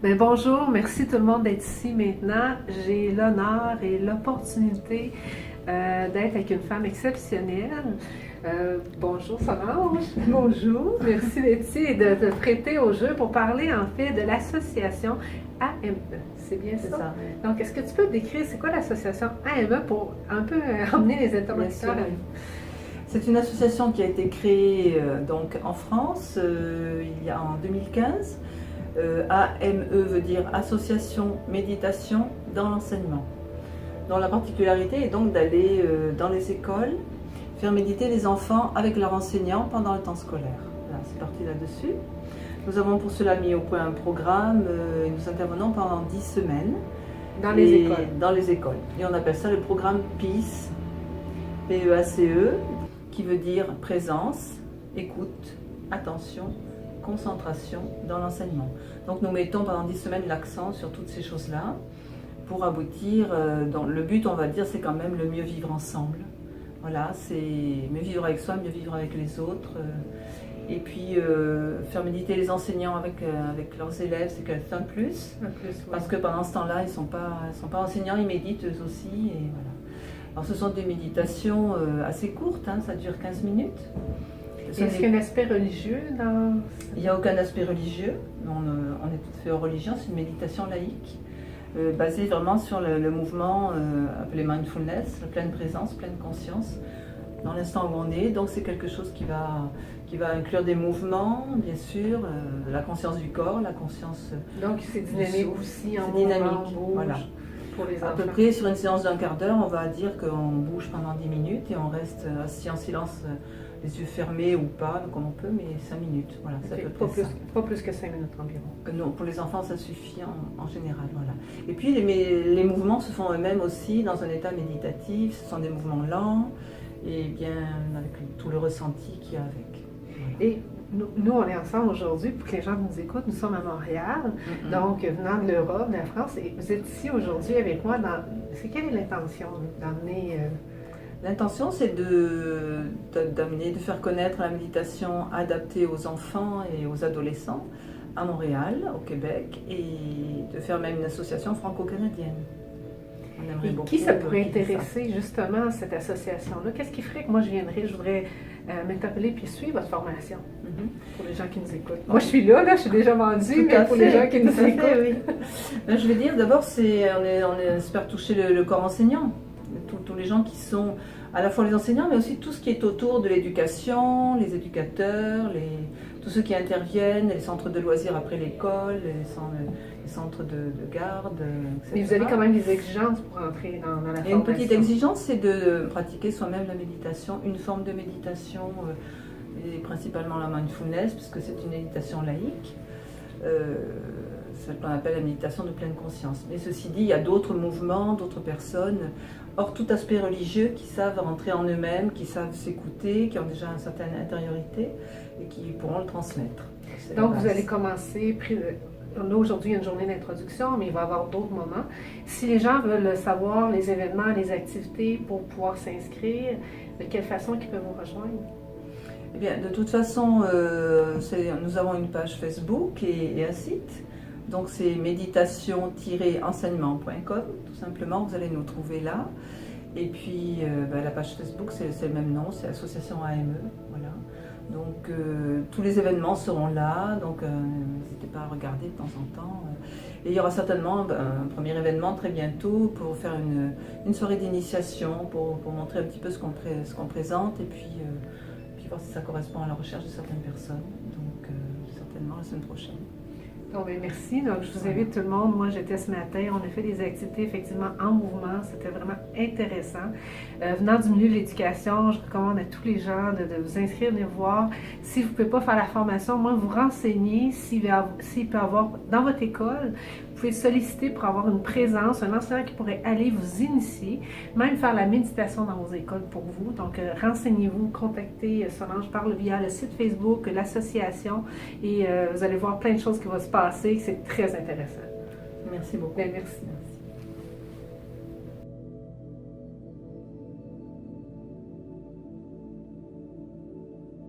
Ben bonjour, merci tout le monde d'être ici maintenant. J'ai l'honneur et l'opportunité d'être avec une femme exceptionnelle. Bonjour Solange. Bonjour. Merci d'être ici et de te prêter au jeu pour parler en fait de l'association AME. C'est bien C'est ça? ça. Donc, est-ce que tu peux décrire c'est quoi l'association AME pour un peu emmener les interlocuteurs? C'est une association qui a été créée donc en France il y a en 2015. AME veut dire Association Méditation dans l'enseignement. Dont la particularité est donc d'aller dans les écoles faire méditer les enfants avec leurs enseignants pendant le temps scolaire. Voilà, c'est parti là-dessus. Nous avons pour cela mis au point un programme et nous intervenons pendant 10 semaines. Dans les écoles. Dans les écoles. Et on appelle ça le programme PEACE, P-E-A-C-E, qui veut dire présence, écoute, attention, concentration dans l'enseignement. Donc nous mettons pendant 10 semaines l'accent sur toutes ces choses-là pour aboutir, dans le but on va dire c'est quand même le mieux vivre ensemble. Voilà, c'est mieux vivre avec soi, mieux vivre avec les autres. Et puis faire méditer les enseignants avec leurs élèves, c'est qu'un plus. Parce que pendant ce temps-là, ils sont pas enseignants, ils méditent eux aussi. Et voilà. Alors ce sont des méditations assez courtes, hein, ça dure 15 minutes. Est-ce qu'il y a un aspect religieux dans... Il n'y a aucun aspect religieux, on est tout à fait hors religion, c'est une méditation laïque, basée vraiment sur le mouvement appelé mindfulness, la pleine présence, pleine conscience, dans l'instant où on est. Donc c'est quelque chose qui va inclure des mouvements, bien sûr, la conscience du corps, la conscience... Donc c'est dynamique aussi, en dynamique, bouge, voilà. Pour les enfants. À peu près sur une séance d'un quart d'heure, on va dire qu'on bouge pendant 10 minutes et on reste assis en silence, les yeux fermés ou pas, comme on peut, mais 5 minutes. Voilà, c'est à peu près ça. Pas plus que 5 minutes environ. Non, pour les enfants, ça suffit en général. Voilà. Et puis les mouvements se font eux-mêmes aussi dans un état méditatif. Ce sont des mouvements lents et bien avec tout le ressenti qu'il y a avec. Voilà. Et nous, on est ensemble aujourd'hui pour que les gens nous écoutent. Nous sommes à Montréal, donc venant de l'Europe, de la France. Et vous êtes ici aujourd'hui avec moi. Quelle est l'intention d'amener... L'intention, c'est de faire connaître la méditation adaptée aux enfants et aux adolescents à Montréal, au Québec, et de faire même une association franco-canadienne. Et qui ça pourrait intéresser justement cette association-là? Qu'est-ce qui ferait que moi je viendrais, je voudrais m'interpeller puis suivre votre formation pour les gens qui nous écoutent? Moi je suis là, je suis déjà vendue, mais pour les gens qui nous écoutent. Oui. Je vais dire d'abord, on espère toucher le corps enseignant. Tous les gens qui sont à la fois les enseignants, mais aussi tout ce qui est autour de l'éducation, les éducateurs, tous ceux qui interviennent, les centres de loisirs après l'école, les centres de garde, etc. Mais vous avez quand même des exigences pour entrer dans la formation. Et une petite exigence, c'est de pratiquer soi-même la méditation, une forme de méditation, et principalement la mindfulness, puisque c'est une méditation laïque. Celle qu'on appelle la méditation de pleine conscience. Mais ceci dit, il y a d'autres mouvements, d'autres personnes, hors tout aspect religieux, qui savent rentrer en eux-mêmes, qui savent s'écouter, qui ont déjà une certaine intériorité et qui pourront le transmettre. Donc vous allez commencer, on a aujourd'hui une journée d'introduction, mais il va y avoir d'autres moments. Si les gens veulent savoir les événements, les activités pour pouvoir s'inscrire, de quelle façon ils peuvent vous rejoindre? Eh bien, de toute façon, nous avons une page Facebook et un site. Donc c'est méditation-enseignement.com, tout simplement, vous allez nous trouver là. Et puis la page Facebook, c'est le même nom, c'est Association AME. Voilà. Donc tous les événements seront là, donc n'hésitez pas à regarder de temps en temps. Et il y aura certainement un premier événement très bientôt pour faire une soirée d'initiation, pour montrer un petit peu ce qu'on présente et puis voir si ça correspond à la recherche de certaines personnes. Donc certainement la semaine prochaine. Bon, bien, merci. Donc, je vous invite tout le monde. Moi, j'étais ce matin. On a fait des activités effectivement en mouvement. C'était vraiment intéressant. Venant du milieu de l'éducation, je recommande à tous les gens de vous inscrire, de voir. Si vous ne pouvez pas faire la formation, moi, vous renseignez s'il peut y avoir dans votre école. Vous pouvez solliciter pour avoir une présence, un enseignant qui pourrait aller vous initier, même faire la méditation dans vos écoles pour vous. Donc, renseignez-vous, contactez Solange, parle via le site Facebook, l'association, et vous allez voir plein de choses qui vont se passer. C'est très intéressant. Merci beaucoup. Bien, merci.